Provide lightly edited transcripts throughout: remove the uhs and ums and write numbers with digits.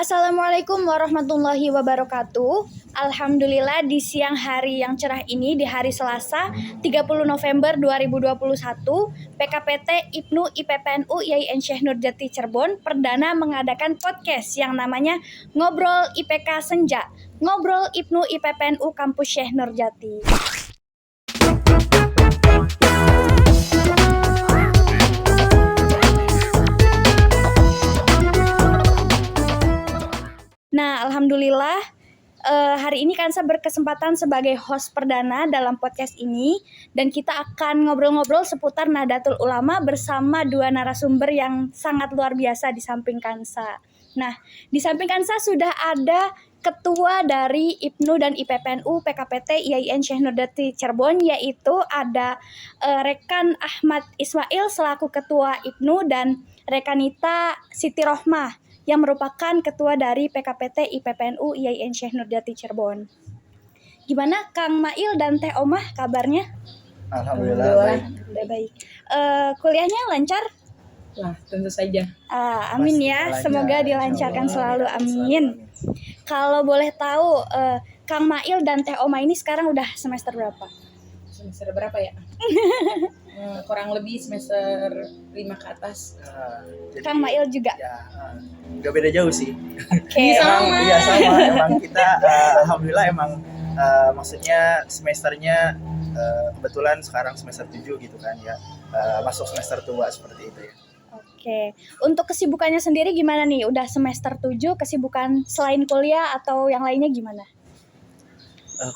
Assalamualaikum warahmatullahi wabarakatuh. Alhamdulillah di siang hari yang cerah ini di hari Selasa 30 November 2021 PKPT IPNU IPPNU IAIN Syekh Nurjati Cirebon perdana mengadakan podcast yang namanya Ngobrol IPK Senja, Ngobrol IPNU IPPNU Kampus Syekh Nurjati. Nah, alhamdulillah hari ini Kansa berkesempatan sebagai host perdana dalam podcast ini dan kita akan ngobrol-ngobrol seputar Nahdlatul Ulama bersama dua narasumber yang sangat luar biasa di samping Kansa. Nah, di samping Kansa sudah ada ketua dari IPNU dan IPPNU PKPT IAIN Syekh Nurjati Cirebon, yaitu ada rekan Ahmad Ismail selaku ketua IPNU dan rekanita Siti Rohmah yang merupakan ketua dari PKPT IPPNU IAIN Syekh Nurjati Cirebon. Gimana Kang Mail dan Teh Omah kabarnya? Alhamdulillah baik. Kuliahnya lancar? Nah, tentu saja. Amin ya, semoga dilancarkan selalu, amin. Kalau boleh tahu, Kang Mail dan Teh Omah ini sekarang udah semester berapa? Semester berapa ya? Kurang lebih semester 5 ke atas. Kang Mail juga? Ya, gak beda jauh sih. Oke. Sama. Iya sama. Emang kita alhamdulillah emang maksudnya semesternya kebetulan sekarang semester 7 gitu kan ya. Masuk semester tua seperti itu ya. Oke. Untuk kesibukannya sendiri gimana nih? Udah semester 7, kesibukan selain kuliah atau yang lainnya gimana?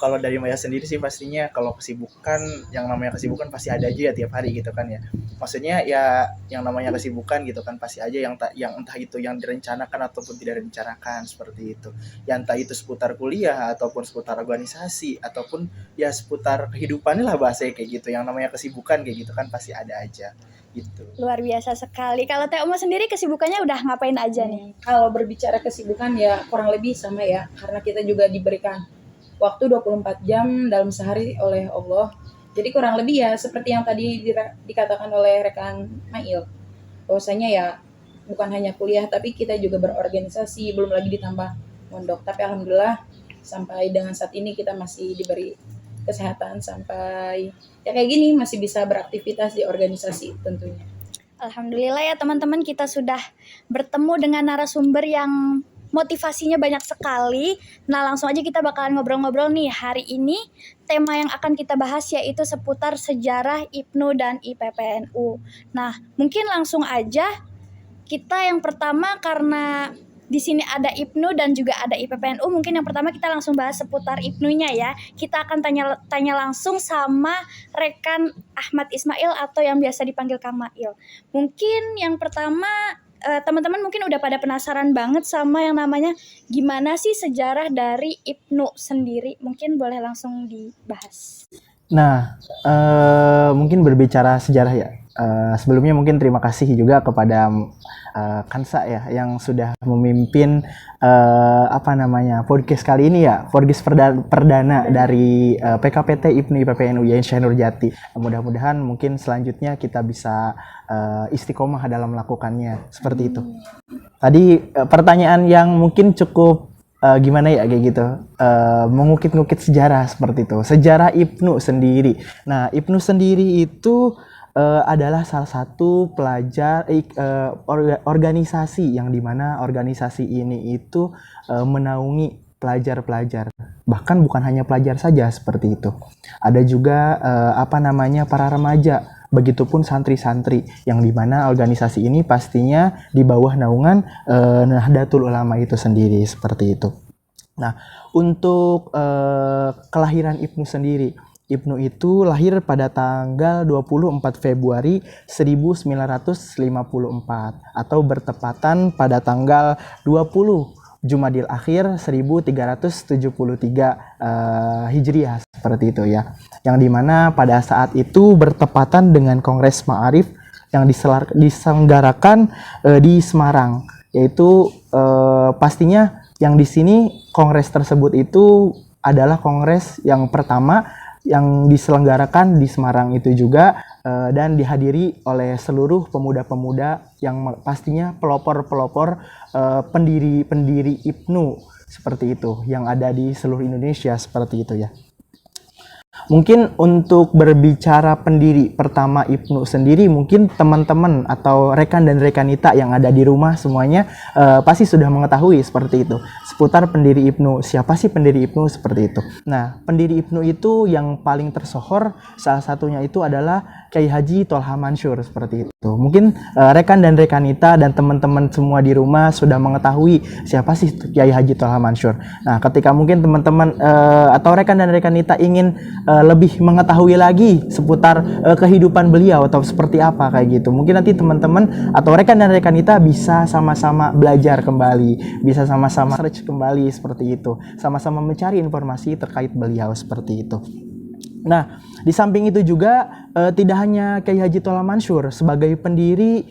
Kalau dari Maya sendiri sih pastinya kalau kesibukan, yang namanya kesibukan pasti ada aja ya tiap hari gitu kan ya. Maksudnya ya yang namanya kesibukan gitu kan pasti aja yang entah itu yang direncanakan ataupun tidak direncanakan seperti itu. Ya entah itu seputar kuliah ataupun seputar organisasi ataupun ya seputar kehidupannya lah bahasanya kayak gitu. Yang namanya kesibukan kayak gitu kan pasti ada aja gitu. Luar biasa sekali. Kalau Teh Oma sendiri kesibukannya udah ngapain aja nih? Kalau berbicara kesibukan ya kurang lebih sama ya, karena kita juga diberikan waktu 24 jam dalam sehari oleh Allah. Jadi kurang lebih ya seperti yang tadi dikatakan oleh rekan Mail, bahwasanya ya bukan hanya kuliah tapi kita juga berorganisasi, belum lagi ditambah mondok. Tapi alhamdulillah sampai dengan saat ini kita masih diberi kesehatan sampai ya kayak gini masih bisa beraktivitas di organisasi tentunya. Alhamdulillah ya teman-teman, kita sudah bertemu dengan narasumber yang motivasinya banyak sekali. Nah, langsung aja kita bakalan ngobrol-ngobrol nih. Hari ini tema yang akan kita bahas yaitu seputar sejarah IPNU dan IPPNU. Nah, mungkin langsung aja kita yang pertama, karena di sini ada IPNU dan juga ada IPPNU, mungkin yang pertama kita langsung bahas seputar IPNU-nya ya. Kita akan tanya langsung sama rekan Ahmad Ismail atau yang biasa dipanggil Kang Mail. Mungkin yang pertama, teman-teman mungkin udah pada penasaran banget sama yang namanya gimana sih sejarah dari IPNU sendiri. Mungkin boleh langsung dibahas. Nah, mungkin berbicara sejarah ya. Sebelumnya mungkin terima kasih juga kepada Kansa ya yang sudah memimpin podcast kali ini ya, podcast perdana dari PKPT IPNU IPPNU IAIN Syekh Nurjati. Mudah-mudahan mungkin selanjutnya kita bisa istiqomah dalam melakukannya seperti itu. Tadi pertanyaan yang mungkin cukup gimana ya kayak gitu, mengukit-ngukit sejarah seperti itu, sejarah IPNU sendiri. Nah, IPNU sendiri itu adalah salah satu organisasi yang dimana organisasi ini itu menaungi pelajar-pelajar, bahkan bukan hanya pelajar saja seperti itu. Ada juga para remaja, begitupun santri-santri yang dimana organisasi ini pastinya di bawah naungan Nahdlatul Ulama itu sendiri seperti itu. Nah, untuk kelahiran IPNU sendiri, IPNU itu lahir pada tanggal 24 Februari 1954 atau bertepatan pada tanggal 20 Jumadil Akhir 1373 Hijriah seperti itu ya. Yang dimana pada saat itu bertepatan dengan Kongres Ma'arif yang diselenggarakan di Semarang, yaitu pastinya yang di sini kongres tersebut itu adalah kongres yang pertama yang diselenggarakan di Semarang itu juga dan dihadiri oleh seluruh pemuda-pemuda yang pastinya pelopor-pelopor pendiri-pendiri Ibnu seperti itu yang ada di seluruh Indonesia seperti itu ya. Mungkin untuk berbicara pendiri pertama Ibnu sendiri, mungkin teman-teman atau rekan dan rekanita yang ada di rumah semuanya pasti sudah mengetahui seperti itu. Seputar pendiri Ibnu, siapa sih pendiri Ibnu seperti itu. Nah, pendiri Ibnu itu yang paling tersohor salah satunya itu adalah Kyai Haji Tholha Mansur seperti itu. Mungkin rekan dan rekanita dan teman-teman semua di rumah sudah mengetahui siapa sih Kyai Haji Tholha Mansur. Nah, ketika mungkin teman-teman atau rekan dan rekanita ingin lebih mengetahui lagi seputar kehidupan beliau atau seperti apa kayak gitu. Mungkin nanti teman-teman atau rekan dan rekanita bisa sama-sama belajar kembali, bisa sama-sama search kembali seperti itu, sama-sama mencari informasi terkait beliau seperti itu. Nah, di samping itu juga tidak hanya Kyai Haji Tholha Mansur sebagai pendiri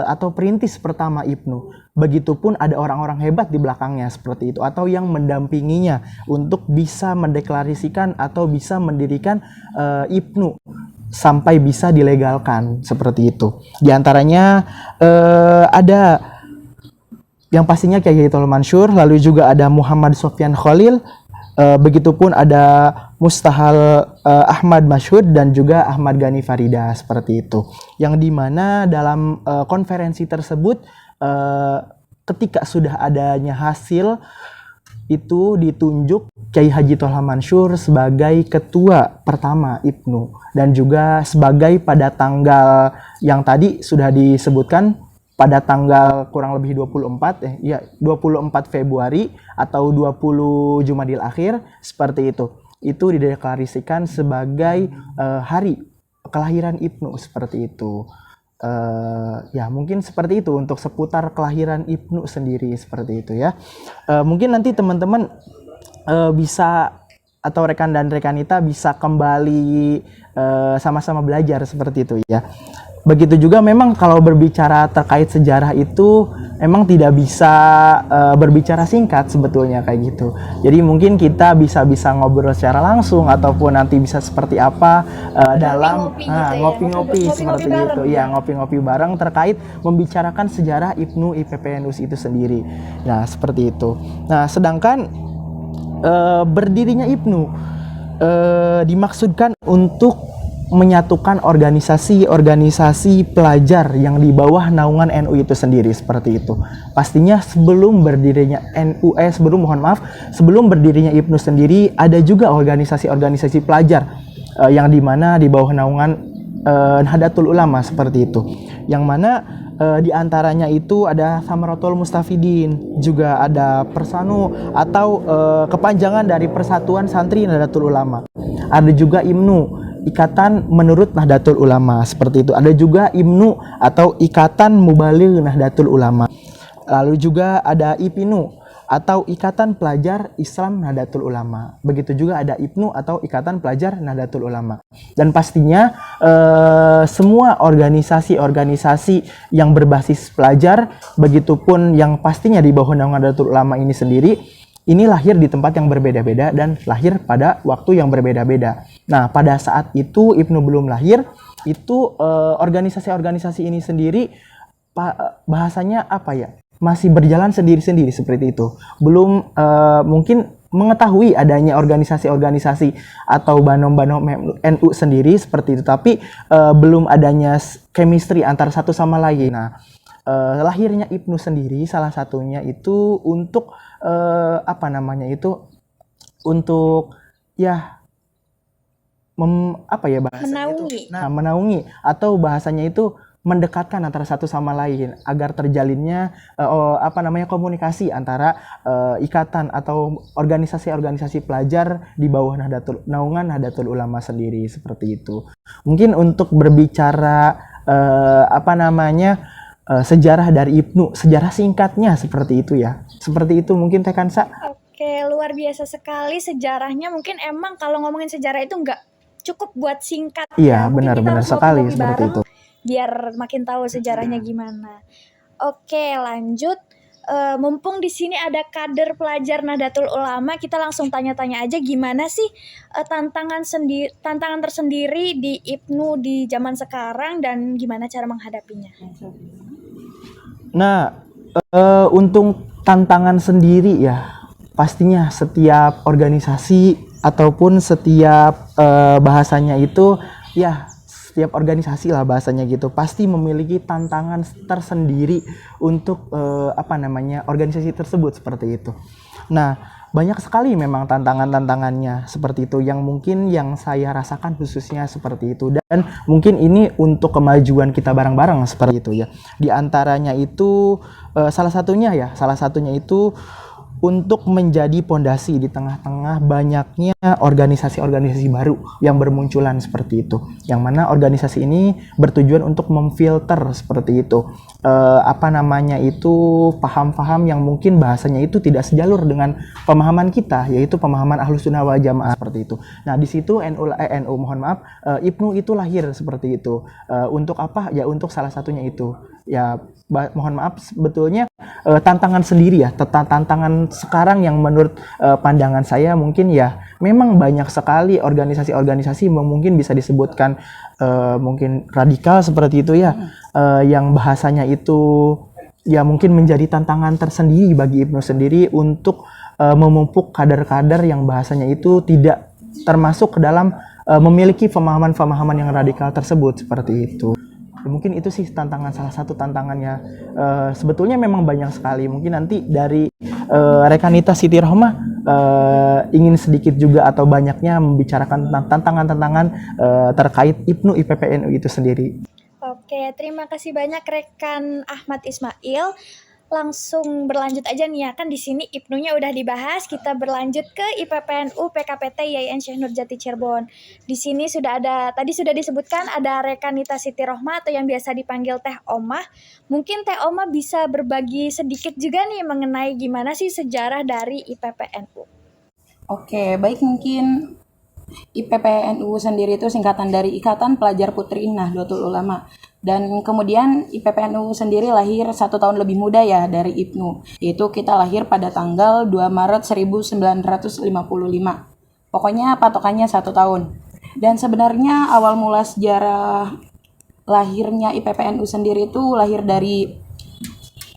atau perintis pertama Ibnu. Begitupun ada orang-orang hebat di belakangnya seperti itu atau yang mendampinginya untuk bisa mendeklarasikan atau bisa mendirikan Ibnu sampai bisa dilegalkan seperti itu. Di antaranya ada yang pastinya Kyai Haji Tholha Mansur, lalu juga ada Muhammad Sofyan Khalil, begitupun ada Mustahal Ahmad Masyhud dan juga Ahmad Ghani Farida seperti itu. Yang dimana dalam konferensi tersebut ketika sudah adanya hasil itu ditunjuk Kyai Haji Tholha Mansur sebagai ketua pertama Ibnu dan juga sebagai pada tanggal yang tadi sudah disebutkan pada tanggal kurang lebih 24 Februari atau 20 Jumadil Akhir seperti itu. Itu dideklarasikan sebagai hari kelahiran Ibnu seperti itu. Ya mungkin seperti itu untuk seputar kelahiran Ibnu sendiri seperti itu ya. Mungkin nanti teman-teman bisa atau rekan dan rekanita bisa kembali sama-sama belajar seperti itu ya. Begitu juga memang kalau berbicara terkait sejarah itu memang tidak bisa berbicara singkat sebetulnya kayak gitu. Jadi mungkin kita bisa ngobrol secara langsung ataupun nanti bisa seperti apa dalam ngopi-ngopi seperti itu. Ya, ngopi-ngopi bareng terkait membicarakan sejarah Ibnu IPPNUS itu sendiri. Nah, seperti itu. Nah, sedangkan berdirinya Ibnu dimaksudkan untuk menyatukan organisasi-organisasi pelajar yang di bawah naungan NU itu sendiri seperti itu. Pastinya sebelum berdirinya sebelum berdirinya Ibnu sendiri ada juga organisasi-organisasi pelajar yang di mana di bawah naungan Nahdlatul Ulama seperti itu. Yang mana di antaranya itu ada Samaratul Mustafidin, juga ada Persanu atau kepanjangan dari Persatuan Santri Nahdlatul Ulama. Ada juga IMNU, Ikatan Menurut Nahdlatul Ulama seperti itu. Ada juga IMNU atau Ikatan Mubaligh Nahdlatul Ulama. Lalu juga ada IPINU atau Ikatan Pelajar Islam Nahdlatul Ulama. Begitu juga ada IPNU atau Ikatan Pelajar Nahdlatul Ulama. Dan pastinya semua organisasi-organisasi yang berbasis pelajar, begitupun yang pastinya di bawah naungan Nahdlatul Ulama ini sendiri, ini lahir di tempat yang berbeda-beda dan lahir pada waktu yang berbeda-beda. Nah, pada saat itu Ibnu belum lahir, itu organisasi-organisasi ini sendiri bahasanya apa ya? Masih berjalan sendiri-sendiri seperti itu. Belum mungkin mengetahui adanya organisasi-organisasi atau banom-banom NU sendiri seperti itu, tapi belum adanya chemistry antara satu sama lain. Nah, lahirnya Ibnu sendiri salah satunya itu untuk untuk ya menaungi. Menaungi atau bahasanya itu mendekatkan antara satu sama lain agar terjalinnya komunikasi antara ikatan atau organisasi-organisasi pelajar di bawah naungan Nahdlatul Ulama sendiri seperti itu. Mungkin untuk berbicara sejarah dari Ibnu, sejarah singkatnya seperti itu ya. Seperti itu mungkin Teh Kansa. Oke, luar biasa sekali sejarahnya. Mungkin emang kalau ngomongin sejarah itu nggak cukup buat singkat. Iya, benar-benar sekali seperti itu. Biar makin tahu sejarahnya gimana. Oke, lanjut. Mumpung di sini ada kader pelajar Nahdlatul Ulama, kita langsung tanya-tanya aja gimana sih tantangan tersendiri di Ibnu di zaman sekarang dan gimana cara menghadapinya. Nah, untuk tantangan sendiri ya, pastinya setiap organisasi ataupun setiap bahasanya itu ya setiap organisasi lah bahasanya gitu pasti memiliki tantangan tersendiri untuk apa namanya organisasi tersebut seperti itu. Nah, banyak sekali memang tantangan-tantangannya seperti itu yang mungkin yang saya rasakan khususnya seperti itu dan mungkin ini untuk kemajuan kita bareng-bareng seperti itu ya. Di antaranya itu salah satunya itu untuk menjadi pondasi di tengah-tengah banyaknya organisasi-organisasi baru yang bermunculan seperti itu. Yang mana organisasi ini bertujuan untuk memfilter seperti itu. Apa namanya itu paham-paham yang mungkin bahasanya itu tidak sejalur dengan pemahaman kita, yaitu pemahaman Ahlus Sunnah wal Jamaah seperti itu. Nah, di situ NU mohon maaf, IPNU itu lahir seperti itu. Untuk apa? Ya untuk salah satunya itu. Ya mohon maaf sebetulnya tantangan sendiri ya, tantangan sekarang yang menurut pandangan saya mungkin ya memang banyak sekali organisasi-organisasi mungkin bisa disebutkan mungkin radikal seperti itu ya, yang bahasanya itu ya mungkin menjadi tantangan tersendiri bagi IPNU sendiri untuk memupuk kader-kader yang bahasanya itu tidak termasuk ke dalam memiliki pemahaman-pemahaman yang radikal tersebut seperti itu. Mungkin itu sih salah satu tantangannya. Sebetulnya memang banyak sekali. Mungkin nanti dari Rekanita Siti Rohmah ingin sedikit juga atau banyaknya membicarakan tentang tantangan-tantangan terkait IPNU IPPNU itu sendiri. Oke, terima kasih banyak rekan Ahmad Ismail. Langsung berlanjut aja nih ya, kan di sini IPNU-nya udah dibahas, kita berlanjut ke IPPNU PKPT YIN Syekh Nurjati Cirebon. Di sini sudah ada, tadi sudah disebutkan ada Rekanita Siti Rohmah atau yang biasa dipanggil Teh Omah. Mungkin Teh Omah bisa berbagi sedikit juga nih mengenai gimana sih sejarah dari IPPNU. Oke, baik, mungkin IPPNU sendiri itu singkatan dari Ikatan Pelajar Putri Nahdlatul Ulama. Dan kemudian IPPNU sendiri lahir 1 tahun lebih muda ya dari IPNU. Yaitu kita lahir pada tanggal 2 Maret 1955. Pokoknya patokannya 1 tahun. Dan sebenarnya awal mula sejarah lahirnya IPPNU sendiri itu lahir dari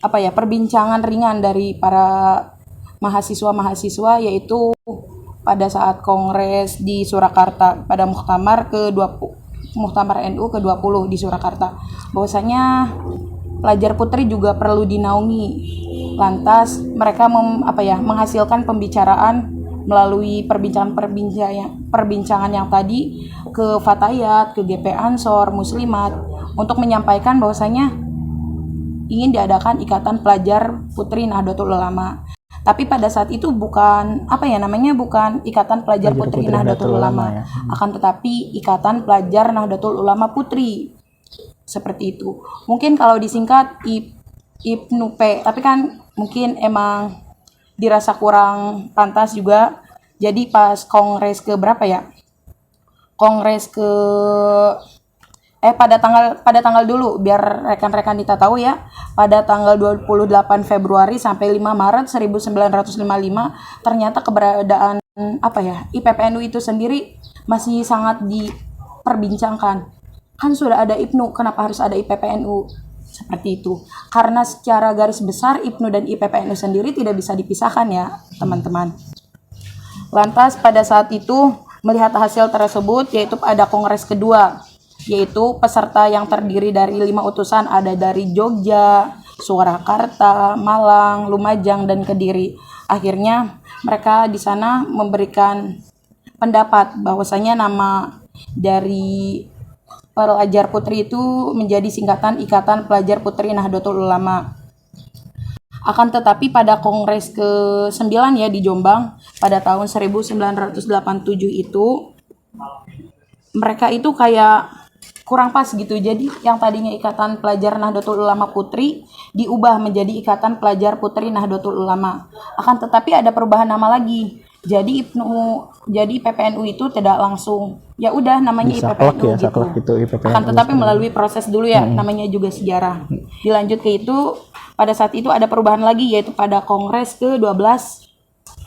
perbincangan ringan dari para mahasiswa-mahasiswa, yaitu pada saat kongres di Surakarta pada Muktamar NU ke-20 di Surakarta, bahwasanya pelajar putri juga perlu dinaungi. Lantas mereka menghasilkan pembicaraan melalui perbincangan yang tadi ke Fatayat, ke GP Ansor, Muslimat, untuk menyampaikan bahwasanya ingin diadakan Ikatan Pelajar Putri Nahdlatul Ulama. Tapi pada saat itu bukan Ikatan Pelajar Putri Nahdlatul Ulama, akan tetapi Ikatan Pelajar Nahdlatul Ulama Putri. Seperti itu. Mungkin kalau disingkat IPNUP, tapi kan mungkin emang dirasa kurang pantas juga. Jadi pas kongres ke berapa ya? Kongres ke pada tanggal dulu biar rekan-rekan kita tahu ya. Pada tanggal 28 Februari sampai 5 Maret 1955 ternyata keberadaan IPPNU itu sendiri masih sangat diperbincangkan. Kan sudah ada IPNU, kenapa harus ada IPPNU? Seperti itu. Karena secara garis besar IPNU dan IPPNU sendiri tidak bisa dipisahkan ya, teman-teman. Lantas pada saat itu melihat hasil tersebut, yaitu ada kongres kedua, yaitu peserta yang terdiri dari 5 utusan, ada dari Jogja, Surakarta, Malang, Lumajang, dan Kediri. Akhirnya mereka di sana memberikan pendapat bahwasanya nama dari pelajar putri itu menjadi singkatan Ikatan Pelajar Putri Nahdlatul Ulama. Akan tetapi pada kongres ke-9 ya di Jombang pada tahun 1987 itu mereka itu kayak kurang pas gitu. Jadi yang tadinya Ikatan Pelajar Nahdlatul Ulama Putri diubah menjadi Ikatan Pelajar Putri Nahdlatul Ulama. Akan tetapi ada perubahan nama lagi. Jadi PPNU itu tidak langsung ya udah namanya IPPNU gitu. Akan tetapi melalui proses dulu ya, namanya juga sejarah. Dilanjut ke itu, pada saat itu ada perubahan lagi, yaitu pada Kongres ke-12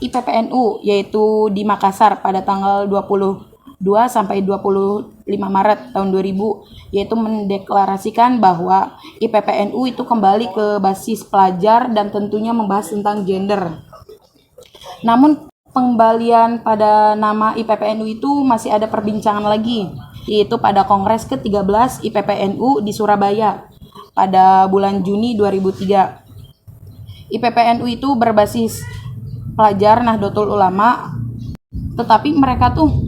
IPPNU, yaitu di Makassar pada tanggal 20 sampai 25 Maret tahun 2000, yaitu mendeklarasikan bahwa IPPNU itu kembali ke basis pelajar dan tentunya membahas tentang gender. Namun pengembalian pada nama IPPNU itu masih ada perbincangan lagi, yaitu pada Kongres ke-13 IPPNU di Surabaya pada bulan Juni 2003. IPPNU itu berbasis pelajar Nahdlatul Ulama, tetapi mereka tuh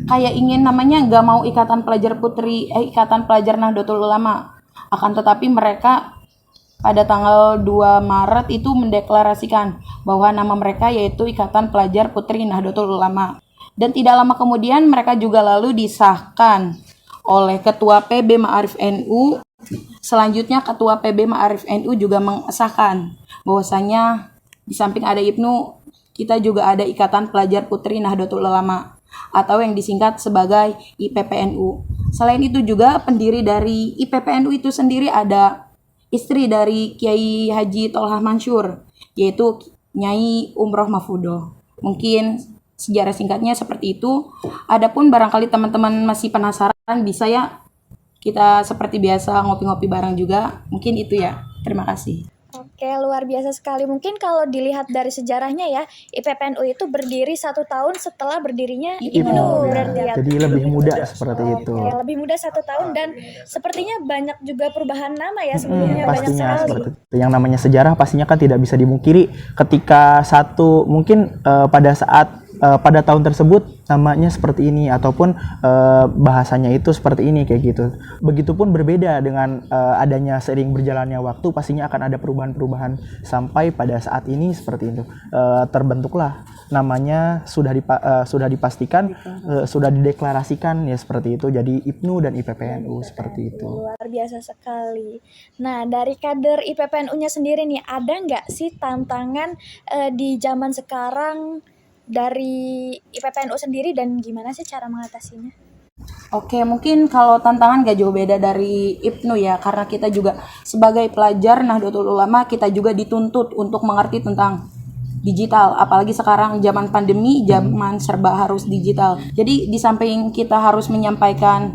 kayak ingin namanya nggak mau Ikatan Pelajar Nahdlatul Ulama. Akan tetapi mereka pada tanggal 2 Maret itu mendeklarasikan bahwa nama mereka yaitu Ikatan Pelajar Putri Nahdlatul Ulama. Dan tidak lama kemudian mereka juga lalu disahkan oleh Ketua PB Ma'arif NU. Selanjutnya Ketua PB Ma'arif NU juga mengesahkan bahwasanya di samping ada IPNU, kita juga ada Ikatan Pelajar Putri Nahdlatul Ulama atau yang disingkat sebagai IPPNU. Selain itu juga pendiri dari IPPNU itu sendiri ada istri dari Kiai Haji Tolhah Mansur, yaitu Nyai Umroh Mafudo. Mungkin sejarah singkatnya seperti itu. Adapun barangkali teman-teman masih penasaran, bisa ya kita seperti biasa ngopi-ngopi bareng juga. Mungkin itu ya. Terima kasih. Oke, luar biasa sekali. Mungkin kalau dilihat dari sejarahnya ya, IPPNU itu berdiri 1 tahun setelah berdirinya IPNU, berarti ya. Jadi lebih muda seperti itu. Oke, lebih muda 1 tahun dan sepertinya banyak juga perubahan nama ya sebelumnya, banyak Pastinya sekali. seperti itu. Yang namanya sejarah pastinya kan tidak bisa dimungkiri ketika mungkin pada tahun tersebut namanya seperti ini ataupun bahasanya itu seperti ini kayak gitu. Begitupun berbeda dengan adanya seiring berjalannya waktu, pastinya akan ada perubahan-perubahan sampai pada saat ini seperti itu. Terbentuklah namanya sudah dipastikan, sudah dideklarasikan ya seperti itu. Jadi IPNU dan IPPNU seperti itu. Luar biasa sekali. Nah, dari kader IPPNU-nya sendiri nih, ada nggak sih tantangan di zaman sekarang dari IPPNU sendiri dan gimana sih cara mengatasinya? Oke, mungkin kalau tantangan gak jauh beda dari IPNU ya, karena kita juga sebagai pelajar Nahdlatul Ulama, kita juga dituntut untuk mengerti tentang digital, apalagi sekarang zaman pandemi, zaman serba harus digital. Jadi di samping kita harus menyampaikan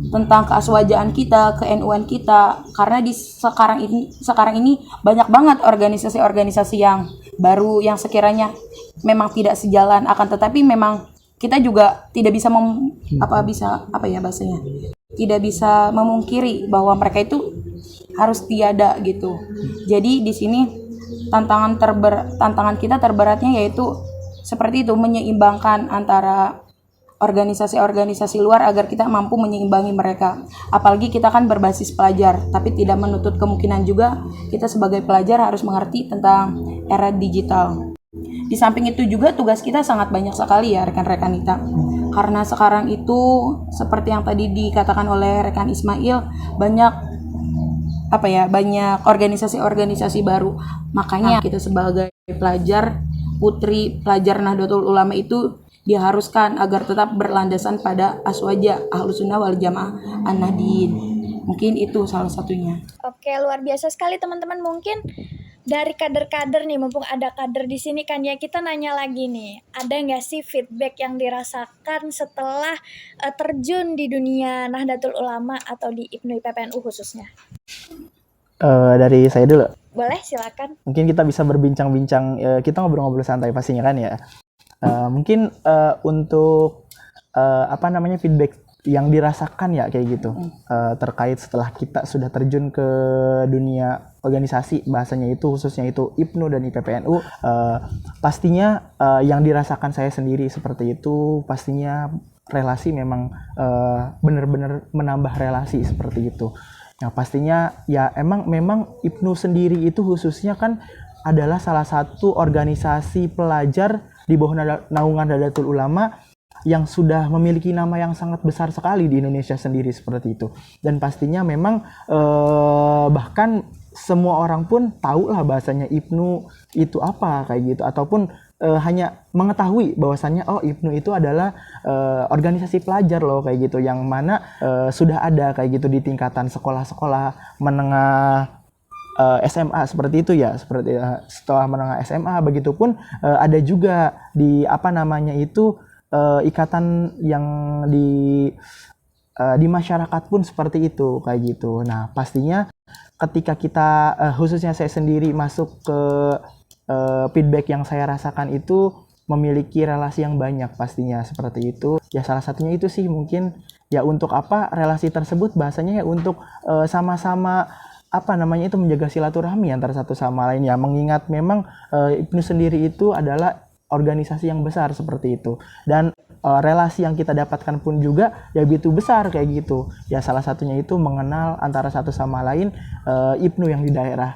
tentang keaswajaan kita, ke-NU-an kita, karena di sekarang ini banyak banget organisasi-organisasi yang baru yang sekiranya memang tidak sejalan, akan tetapi memang kita juga tidak bisa tidak bisa memungkiri bahwa mereka itu harus tiada gitu. Jadi di sini tantangan kita terberatnya yaitu seperti itu, menyeimbangkan antara organisasi-organisasi luar agar kita mampu menyeimbangi mereka. Apalagi kita kan berbasis pelajar, tapi tidak menutup kemungkinan juga kita sebagai pelajar harus mengerti tentang era digital. Di samping itu juga tugas kita sangat banyak sekali ya rekan-rekan kita. Karena sekarang itu seperti yang tadi dikatakan oleh rekan Ismail, banyak organisasi-organisasi baru. Makanya kita sebagai pelajar Nahdlatul Ulama itu diharuskan agar tetap berlandasan pada aswaja Ahlussunnah wal Jamaah An-Nahdliyin. Mungkin itu salah satunya. Oke, luar biasa sekali teman-teman. Mungkin dari kader-kader nih, mumpung ada kader di sini kan ya, kita nanya lagi nih, ada nggak sih feedback yang dirasakan setelah terjun di dunia Nahdlatul Ulama atau di IPNU IPPNU khususnya? Dari saya dulu. Boleh, silakan. Mungkin kita bisa berbincang-bincang, kita ngobrol-ngobrol santai pastinya kan ya. Mungkin untuk feedback yang dirasakan ya kayak gitu, terkait setelah kita sudah terjun ke dunia organisasi, bahasanya itu khususnya itu IPNU dan IPPNU, pastinya yang dirasakan saya sendiri seperti itu, pastinya relasi memang benar-benar menambah relasi seperti itu. Nah pastinya ya memang IPNU sendiri itu khususnya kan adalah salah satu organisasi pelajar di bawah naungan Nahdlatul Ulama yang sudah memiliki nama yang sangat besar sekali di Indonesia sendiri seperti itu. Dan pastinya memang bahkan semua orang pun tahu lah bahasanya IPNU itu apa kayak gitu, ataupun hanya mengetahui bahwasannya IPNU itu adalah organisasi pelajar loh kayak gitu, yang mana sudah ada kayak gitu di tingkatan sekolah-sekolah menengah SMA seperti itu ya, seperti setelah menengah SMA begitupun ada juga di ikatan yang di masyarakat pun seperti itu kayak gitu. Nah, pastinya ketika kita khususnya saya sendiri masuk ke feedback yang saya rasakan itu memiliki relasi yang banyak pastinya seperti itu. Ya salah satunya itu sih mungkin ya untuk apa relasi tersebut bahasanya ya untuk sama-sama apa namanya itu menjaga silaturahmi antara satu sama lain ya, mengingat memang IPNU sendiri itu adalah organisasi yang besar seperti itu, dan relasi yang kita dapatkan pun juga ya begitu besar kayak gitu ya. Salah satunya itu mengenal antara satu sama lain IPNU yang di daerah,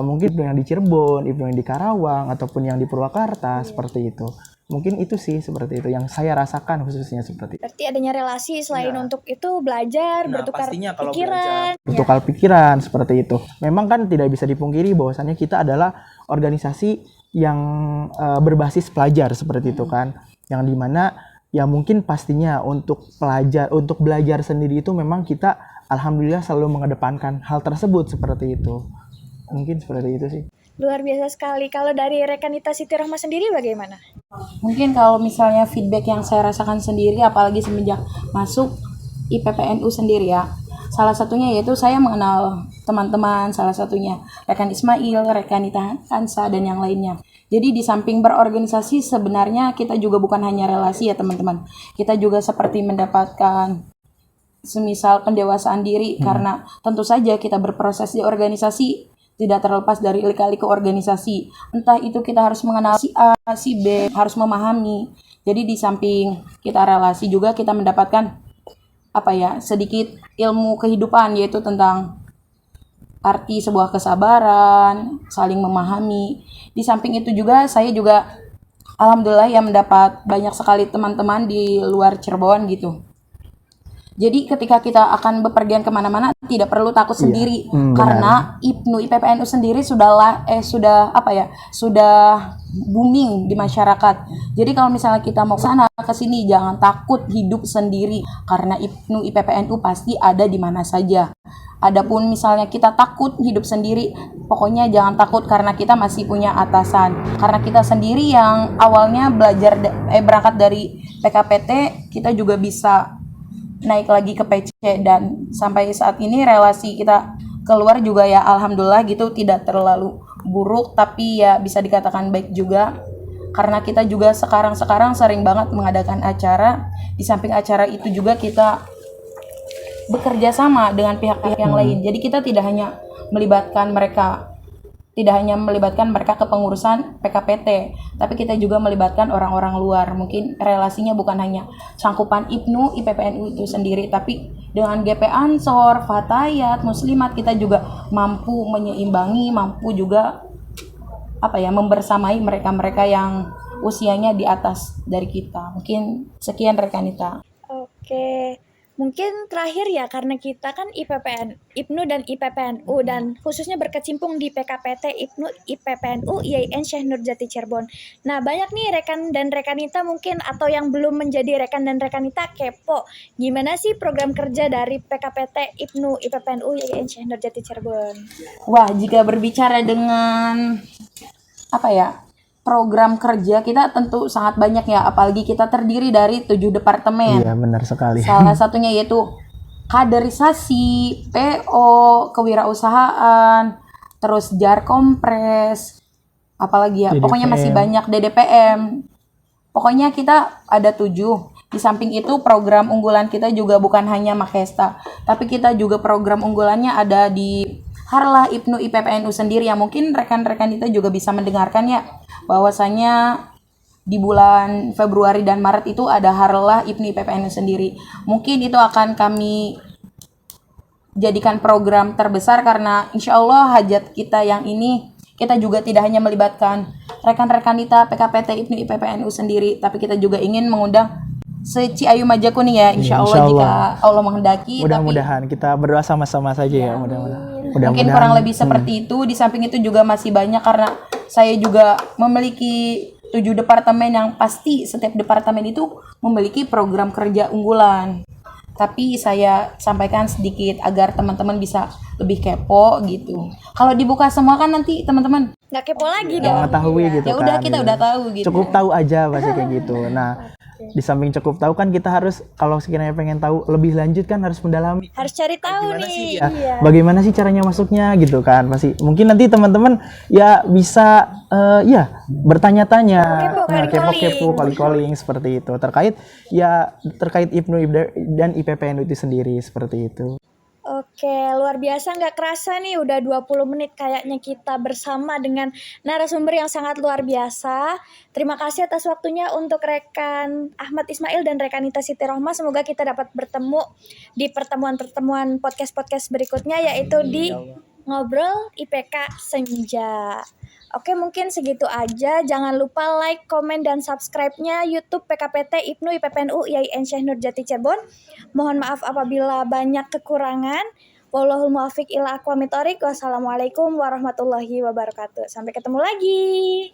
mungkin IPNU yang di Cirebon, IPNU yang di Karawang ataupun yang di Purwakarta seperti itu. Mungkin itu sih seperti itu yang saya rasakan khususnya seperti itu. Berarti adanya relasi selain Nah. untuk itu belajar, bertukar Pastinya kalau pikiran. bertukar pikiran seperti itu. Memang kan tidak bisa dipungkiri bahwasannya kita adalah organisasi yang berbasis pelajar seperti itu kan. Yang dimana ya mungkin pastinya untuk belajar sendiri itu memang kita alhamdulillah selalu mengedepankan hal tersebut seperti itu. Mungkin seperti itu sih. Luar biasa sekali. Kalau dari Rekanita Siti Rahma sendiri bagaimana? Mungkin kalau misalnya feedback yang saya rasakan sendiri, apalagi semenjak masuk IPPNU sendiri ya, salah satunya yaitu saya mengenal teman-teman, salah satunya rekan Ismail, rekanita Hansa, dan yang lainnya. Jadi di samping berorganisasi sebenarnya kita juga bukan hanya relasi ya teman-teman, kita juga seperti mendapatkan semisal pendewasaan diri, karena tentu saja kita berproses di organisasi tidak terlepas dari lika-liku organisasi. Entah itu kita harus mengenal si A, si B, harus memahami. Jadi di samping kita relasi juga kita mendapatkan sedikit ilmu kehidupan, yaitu tentang arti sebuah kesabaran, saling memahami. Di samping itu juga saya juga alhamdulillah ya mendapat banyak sekali teman-teman di luar Cirebon gitu. Jadi ketika kita akan bepergian kemana-mana tidak perlu takut sendiri, karena IPNU IPPNU sendiri sudah booming di masyarakat. Jadi kalau misalnya kita mau sana ke sini jangan takut hidup sendiri, karena IPNU IPPNU pasti ada di mana saja. Adapun misalnya kita takut hidup sendiri, pokoknya jangan takut karena kita masih punya atasan. Karena kita sendiri yang awalnya berangkat dari PKPT, kita juga bisa naik lagi ke PC, dan sampai saat ini relasi kita keluar juga ya alhamdulillah gitu, tidak terlalu buruk tapi ya bisa dikatakan baik juga, karena kita juga sekarang sering banget mengadakan acara. Di samping acara itu juga kita bekerja sama dengan pihak-pihak yang lain, jadi kita tidak hanya melibatkan mereka ke pengurusan PKPT, tapi kita juga melibatkan orang-orang luar. Mungkin relasinya bukan hanya cangkupan IPNU, IPPNU itu sendiri, tapi dengan GP Ansor, Fatayat, Muslimat, kita juga mampu menyeimbangi, mampu juga membersamai mereka-mereka yang usianya di atas dari kita. Mungkin sekian Rekanita. Oke. Mungkin terakhir ya, karena kita kan IPNU dan IPPNU, dan khususnya berkecimpung di PKPT IPNU IPPNU IAIN Syekh Nurjati Cirebon. Nah, banyak nih rekan dan rekanita mungkin atau yang belum menjadi rekan dan rekanita kepo. Gimana sih program kerja dari PKPT IPNU IPPNU IAIN Syekh Nurjati Cirebon? Wah, jika berbicara dengan program kerja kita tentu sangat banyak ya, apalagi kita terdiri dari 7 departemen. Iya, benar sekali. Salah satunya yaitu kaderisasi, PO, kewirausahaan, terus Jarkompres, apalagi ya, DDPM. pokoknya masih banyak, DDPM. Pokoknya kita ada 7. Di samping itu program unggulan kita juga bukan hanya Makesta, tapi kita juga program unggulannya ada di Harlah IPNU IPPNU sendiri, yang mungkin rekan-rekan kita juga bisa mendengarkan ya, bahwasanya di bulan Februari dan Maret itu ada Harlah IPNU IPPNU sendiri. Mungkin itu akan kami jadikan program terbesar, karena insya Allah hajat kita yang ini kita juga tidak hanya melibatkan rekan-rekan kita PKPT IPNU IPPNU sendiri, tapi kita juga ingin mengundang se-Ciayu Majakuning ya, insya Allah jika Allah menghendaki. Mudah-mudahan kita berdoa sama-sama saja ya, Mungkin kurang lebih seperti itu. Di samping itu juga masih banyak, karena saya juga memiliki 7 departemen yang pasti setiap departemen itu memiliki program kerja unggulan. Tapi saya sampaikan sedikit agar teman-teman bisa lebih kepo gitu. Kalau dibuka semua kan nanti teman-teman Nggak kepo lagi nggak dong. mengetahui gitu ya udah kan, kita gitu. udah tahu gitu. Cukup tahu aja pasti kayak gitu. Nah, Di samping cukup tahu kan kita harus kalau sekiranya pengen tahu lebih lanjut kan harus mendalami. Harus cari tahu Gimana nih. sih ya? Iya. Bagaimana sih caranya masuknya gitu kan? Pasti mungkin nanti teman-teman ya bisa ya bertanya-tanya, kepo-kepo, calling seperti itu terkait IPNU dan IPPNU itu sendiri seperti itu. Oke, luar biasa, nggak kerasa nih udah 20 menit kayaknya kita bersama dengan narasumber yang sangat luar biasa. Terima kasih atas waktunya untuk rekan Ahmad Ismail dan rekan Nita Siti Rohmah. Semoga kita dapat bertemu di pertemuan-pertemuan podcast-podcast berikutnya, yaitu di Ngobrol IPK Senja. Oke, mungkin segitu aja. Jangan lupa like, komen, dan subscribe-nya YouTube PKPT IPNU IPPNU IAIN Syekh Nurjati Cirebon. Mohon maaf apabila banyak kekurangan. Wallahul muwaffiq ila aqwamit thoriq. Wassalamualaikum warahmatullahi wabarakatuh. Sampai ketemu lagi.